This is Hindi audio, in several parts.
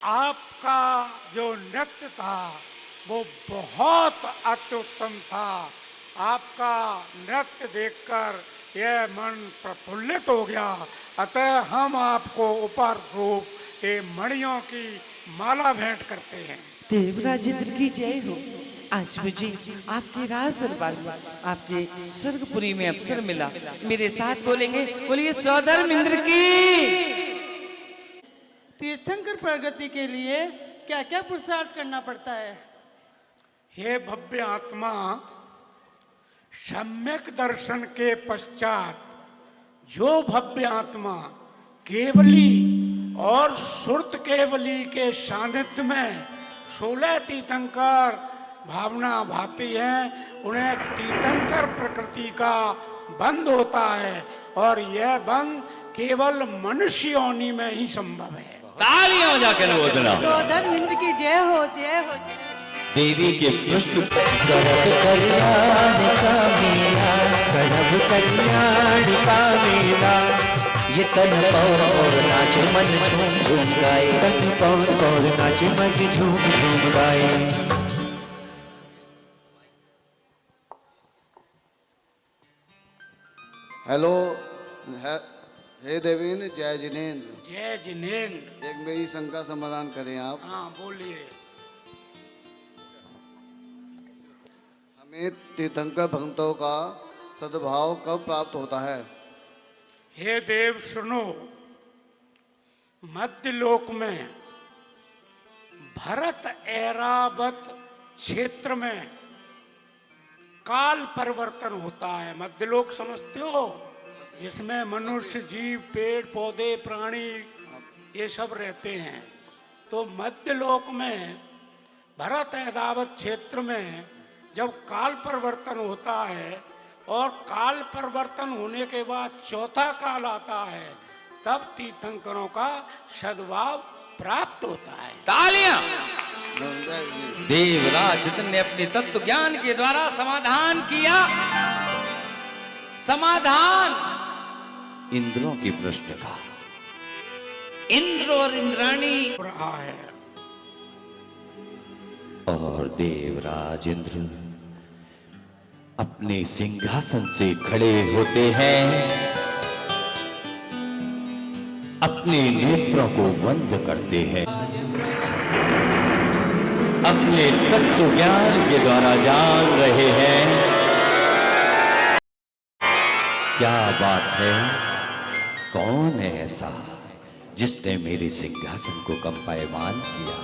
आपका जो नृत्य था वो बहुत अत्युत्तम था। आपका नृत्य देखकर यह मन प्रफुल्लित हो गया। अतः हम आपको उपहार स्वरूप ये मणियों की माला भेंट करते हैं। देवराजेंद्र की जय हो। आज मुझे आपके राज दरबार में आपके स्वर्गपुरी में अवसर मिला। मेरे साथ बोलेंगे, बोलिए सौधर्म इंद्र की। तीर्थंकर प्रगति के लिए क्या क्या पुरुषार्थ करना पड़ता है? हे भव्य आत्मा, सम्यक दर्शन के पश्चात जो भव्य आत्मा केवली और सुरत केवली के सानिध्य में 16 तीर्थंकर भावना भाती है, उन्हें तीर्थंकर प्रकृति का बंध होता है और यह बंध केवल मनुष्य योनि में ही संभव है। तालियां बजा के अनुमोदना। सौधर्म इंद्र की जय हो, जय हो, जय हो। देवी के कृष्ण गढ़ कल्याण का मेला, गढ़ कल्याण का मेला, ये तन पौर नाचे मन झूम झूम गाए, तन पौर नाचे मन झूम झूम गाए। हेलो हे देवेंद्र, जय जिनेन्द्र। जय जिनेन्द्र। एक मेरी शंका समाधान करें आप। हाँ बोलिए। हमें तीर्थंकर भक्तों का सद्भाव कब प्राप्त होता है? हे देव सुनो, मध्यलोक में भरत ऐरावत क्षेत्र में काल परिवर्तन होता है। मध्यलोक समझते हो, जिसमें मनुष्य, जीव, पेड़ पौधे, प्राणी ये सब रहते हैं। तो मध्यलोक में भरत ऐरावत क्षेत्र में जब काल परिवर्तन होता है और काल परिवर्तन होने के बाद चौथा काल आता है, तब तीर्थंकरों का सद्भाव प्राप्त होता है। तालियां। देवराज ने अपने तत्व ज्ञान के द्वारा समाधान किया। समाधान इंद्रों के प्रश्न का। इंद्र और इंद्राणी रहा है और देवराज इंद्र अपने सिंहासन से खड़े होते हैं, अपने नेत्रों को बंद करते हैं, अपने तत्व ज्ञान के द्वारा जान रहे हैं क्या बात है, कौन है ऐसा जिसने मेरे सिंहासन को कंपायमान किया।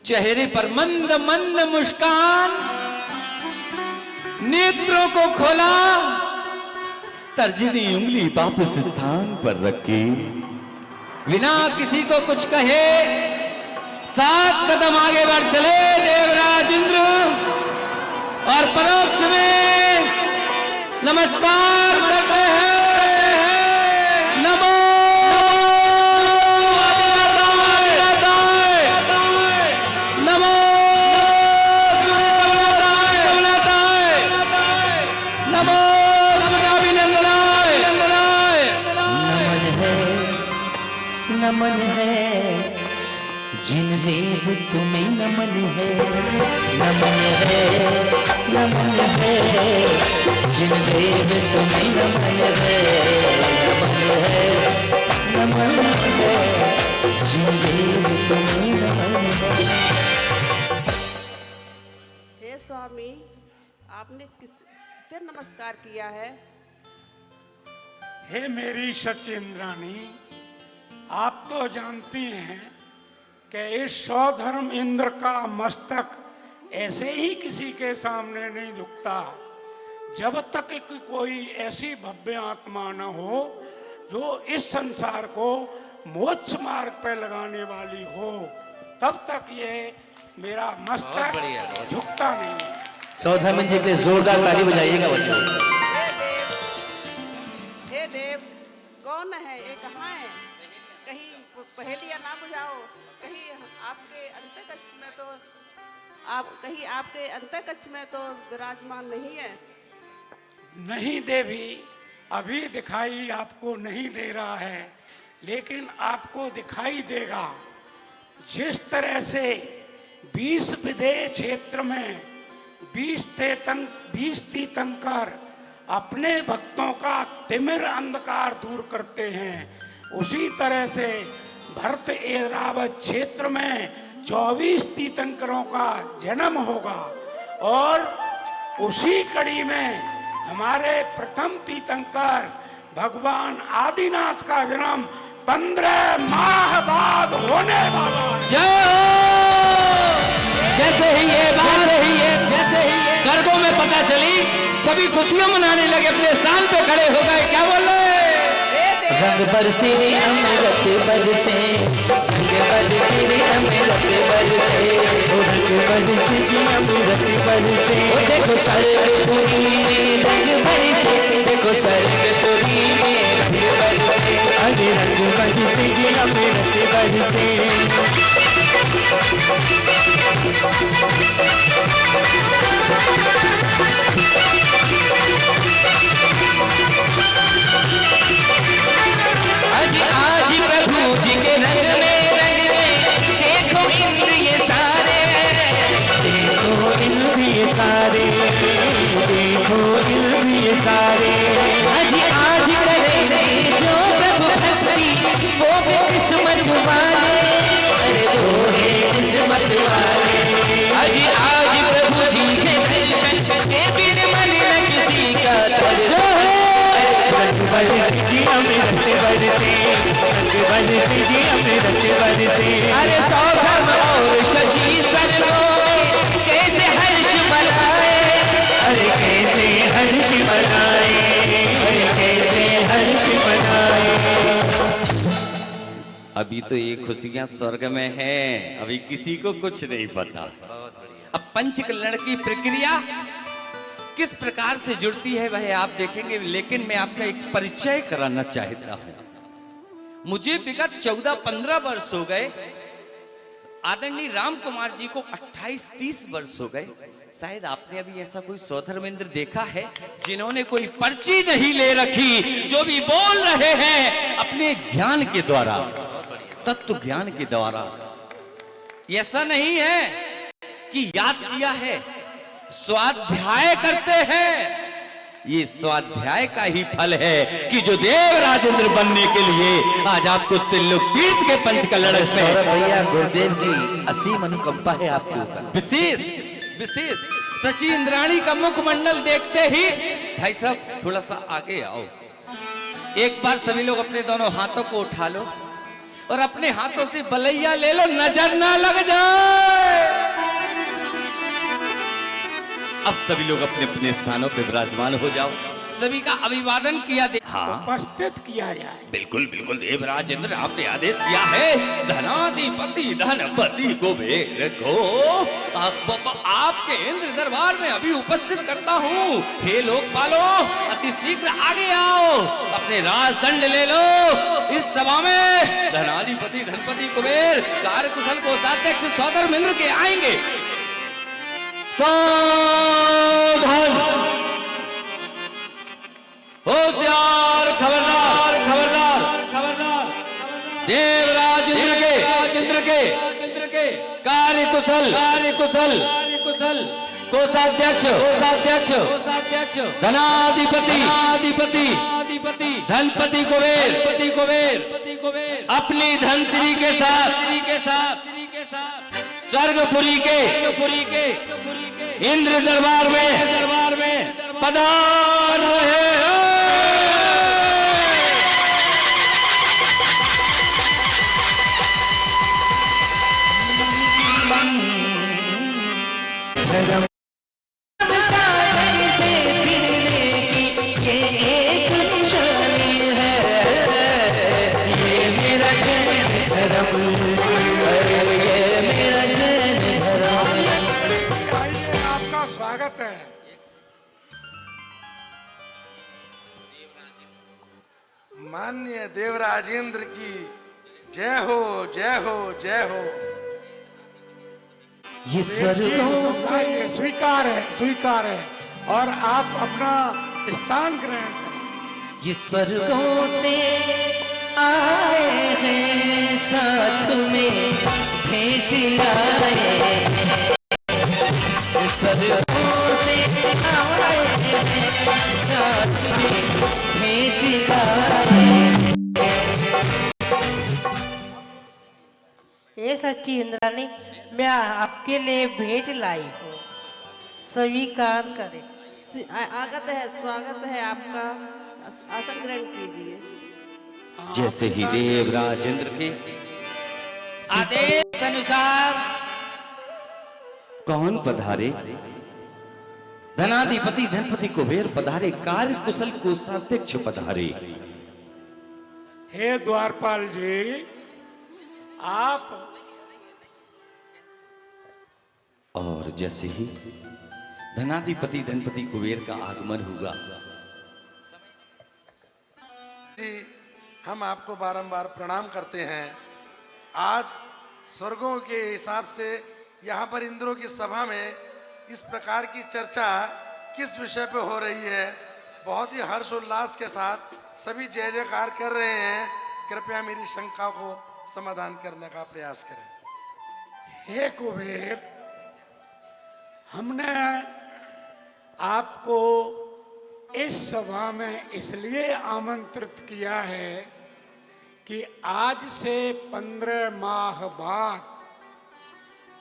चेहरे पर मंद मंद मुस्कान, नेत्रों को खोला, तर्जनी उंगली वापस स्थान पर रखी, बिना किसी को कुछ कहे 7 कदम आगे बढ़ चले देवराज इंद्र और परोक्ष में नमस्कार करते हैं। नमो नमो नमो नमन है जिन देव तुम्हें नमन है, नमन है, नमन है जिन देव तुम्हें नमन है, नमन है, नमन है जिन देव तुम्हें नमन है। हे स्वामी, आपने किससे नमस्कार किया है? हे मेरी सचिंद्राणी, आप तो जानती हैं कि इस सौधर्म इंद्र का मस्तक ऐसे ही किसी के सामने नहीं झुकता जब तक कि कोई ऐसी भव्य आत्मा न हो जो इस संसार को मोक्ष मार्ग पर लगाने वाली हो, तब तक ये मेरा मस्तक झुकता नहीं है। सौधर्म जी के जोरदार ताली बजाइएगा। हे देव, कौन है ये, कहाँ है? कहीं पहेलियां ना बुझाओ, कहीं आपके अंतःकक्ष में तो कहीं आपके अंतःकक्ष में तो विराजमान नहीं है? नहीं देवी, अभी दिखाई आपको नहीं दे रहा है, लेकिन आपको दिखाई देगा जिस तरह से 20 विदेह क्षेत्र में 20 तीर्थंकर अपने भक्तों का तिमिर अंधकार दूर करते हैं, उसी तरह से भरत ऐरावत क्षेत्र में 24 तीर्थंकरों का जन्म होगा और उसी कड़ी में हमारे प्रथम तीर्थंकर भगवान आदिनाथ का जन्म 15 माह बाद होने वाला है। जैसे ही ये स्वर्गों में पता चली, सभी खुशियां मनाने लगे, अपने स्थान पे खड़े हो गए। क्या बोल रहे? रंग बरसे अमृत बरसे, रंग बरसे अमृत बरसे, रंग बरसे अमृत बरसे। देखो स्वर्गपुरी में रंग बरसे, देखो स्वर्गपुरी में रंग बरसे, अरे रंग बरसे अमृत बरसे। आज प्रभु जी के रंग में देखो इंद्रिय सारे, देखो इंद्रिय सारे, देखो इंद्रिय सारे। आज करेंगे जो प्रभु भक्ति, वो है किस्मत वाले, अरे वो है किस्मत वाले। आज प्रभु जी के दर्शन के बिन मन न किसी का दर्शन। अरे सौगम और शची सजनों में कैसे हर्ष मनाए, अरे कैसे हर्ष मनाए, अरे कैसे हर्ष मनाए। अभी तो ये खुशियां स्वर्ग में हैं, अभी किसी को कुछ नहीं पता। अब पंचकल्याण की प्रक्रिया किस प्रकार से जुड़ती है वह आप देखेंगे, लेकिन मैं आपका एक परिचय कराना चाहता हूं। मुझे विगत 14-15 वर्ष हो गए, आदरणीय राम कुमार जी को 28-30 वर्ष हो गए। शायद आपने अभी ऐसा कोई सौधर्मेंद्र देखा है जिन्होंने कोई पर्ची नहीं ले रखी, जो भी बोल रहे हैं अपने ज्ञान के द्वारा, तत्व ज्ञान के द्वारा। ऐसा नहीं है कि याद किया है, स्वाध्याय करते हैं। ये स्वाध्याय का ही फल है कि जो देव राजेंद्र बनने के लिए आज आपको त्रिलोक तीर्थ के पंचकल्याण सौरभ भैया, गुरुदेव की असीम अनुकंपा है आपके ऊपर। विशेष विशेष सची इंद्राणी का मुखमंडल देखते ही, भाई साहब थोड़ा सा आगे आओ, एक बार सभी लोग अपने दोनों हाथों को उठा लो और अपने हाथों से बलैया ले लो, नजर ना लग जाए। अब सभी लोग अपने अपने स्थानों पे विराजमान हो जाओ, सभी का अभिवादन किया दे। हाँ, उपस्थित किया जाए। बिल्कुल बिल्कुल देव राजेंद्र, आपने आदेश किया है, धनाधिपति धनपति कुबेर को आपके इंद्र दरबार में अभी उपस्थित करता हूँ। हे लोकपालो, अति शीघ्र आगे आओ, अपने राजदंड ले लो। इस सभा में धनाधिपति धनपति कुबेर कार्यकुशल कोषाध्यक्ष सौधर्मेंद्र के आएंगे। सावधान, होशियार, खबरदार खबरदार खबरदार। देव राजेंद्र के कार्यकुशल कोषाध्यक्ष धनाधिपति धनपति कुबेर अपनी धनश्री के साथ स्वर्गपुरी के इंद्र दरबार में पधार रहे हैं। आपका स्वागत है। माननीय देवराजेंद्र की जय हो जय हो जय हो। ये स्वर्गों से स्वीकार है और आप अपना स्थान ग्रहण करें। ये स्वर्गों से आए हैं साथ में भेंट लाए स्वर्गों से आए हैं साथ में भेंट लाए। ये सच्ची इंद्राणी, मैं आपके लिए भेंट लाई हूँ, स्वीकार करें। स्वागत है आपका। आसन ग्रहण कीजिए। जैसे ही देवराज इंद्र के आदेश अनुसार कौन पधारे? धनाधिपति धनपति कुबेर पधारे, कार्य कुशल कोषाध्यक्ष पधारे। हे द्वारपाल जी, आप और जैसे ही धनाधिपति धनपति कुबेर का आगमन हुआ, जी हम आपको बारंबार प्रणाम करते हैं। आज स्वर्गों के हिसाब से यहाँ पर इंद्रों की सभा में इस प्रकार की चर्चा किस विषय पे हो रही है, बहुत ही हर्षोल्लास के साथ सभी जय जयकार कर रहे हैं। कृपया मेरी शंका को समाधान करने का प्रयास करें। हे कुबेर, हमने आपको इस सभा में इसलिए आमंत्रित किया है कि आज से 15 माह बाद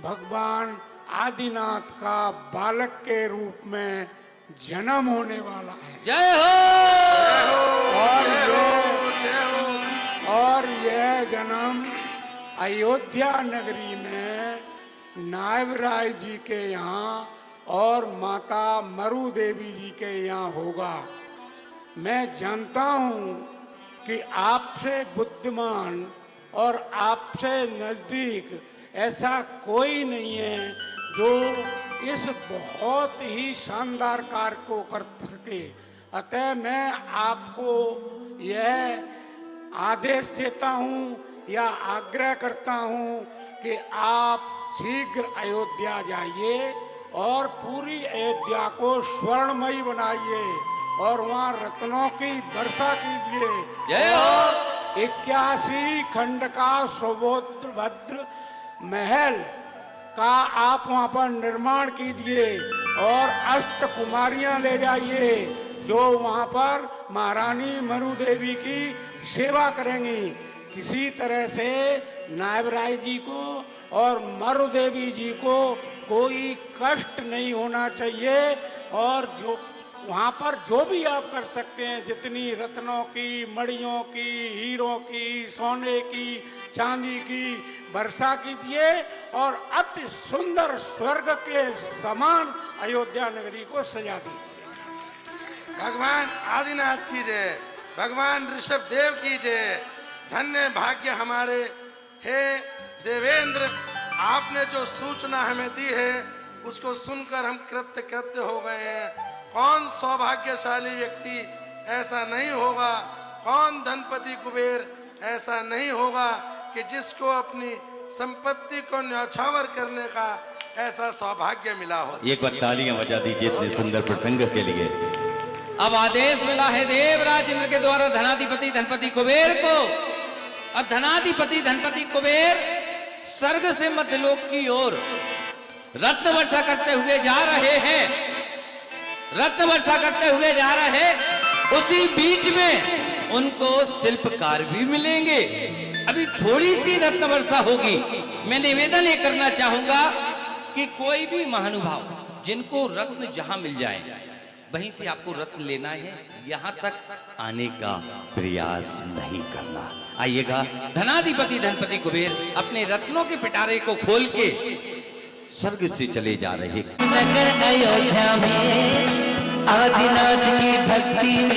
भगवान आदिनाथ का बालक के रूप में जन्म होने वाला है। जय हो। और यह जन्म अयोध्या नगरी में नायब राय जी के यहाँ और माता मरु देवी जी के यहाँ होगा। मैं जानता हूँ कि आपसे बुद्धिमान और आपसे नजदीक ऐसा कोई नहीं है जो इस बहुत ही शानदार कार्य को कर सके। अतः मैं आपको यह आदेश देता हूँ या आग्रह करता हूँ कि आप शीघ्र अयोध्या जाइए और पूरी अयोध्या को स्वर्णमयी बनाइए और वहाँ रत्नों की वर्षा कीजिए। जय हो। 81 खंड का सुभद्र महल का आप वहाँ पर निर्माण कीजिए और अष्ट कुमारियाँ ले जाइए जो वहाँ पर महारानी मरु देवी की सेवा करेंगी। किसी तरह से नायब राय जी को और मरु देवी जी को कोई कष्ट नहीं होना चाहिए। और जो वहाँ पर जो भी आप कर सकते हैं, जितनी रत्नों की, मणियों की, हीरों की, सोने की, चांदी की वर्षा कीजिए और अति सुंदर स्वर्ग के समान अयोध्या नगरी को सजा दीजिए। भगवान आदिनाथ की जय, भगवान ऋषभ देव की जय। धन्य भाग्य हमारे। हे देवेंद्र, आपने जो सूचना हमें दी है उसको सुनकर हम कृत्य कृत्य हो गए हैं। कौन सौभाग्यशाली व्यक्ति ऐसा नहीं होगा, कौन धनपति कुबेर ऐसा नहीं होगा कि जिसको अपनी संपत्ति को न्यौछावर करने का ऐसा सौभाग्य मिला हो। एक बार तालियां बजा दीजिए इतने सुंदर प्रसंग के लिए। अब आदेश मिला है देवराज इंद्र के द्वारा धनाधिपति धनपति कुबेर को। अब धनाधिपति धनपति कुबेर स्वर्ग से मध्यलोक की ओर रत्न वर्षा करते हुए जा रहे हैं, रत्न वर्षा करते हुए जा रहे हैं। उसी बीच में उनको शिल्पकार भी मिलेंगे। अभी थोड़ी सी रत्न वर्षा होगी। मैं निवेदन ये करना चाहूंगा कि कोई भी महानुभाव जिनको रत्न जहां मिल जाए वहीं से आपको रत्न लेना है, यहां तक आने का प्रयास नहीं करना। आइएगा। धनाधिपति धनपति कुबेर अपने रत्नों के पिटारे को खोल के स्वर्ग से चले जा रहे। नगर अयोध्या में आदिनाथ की भक्ति में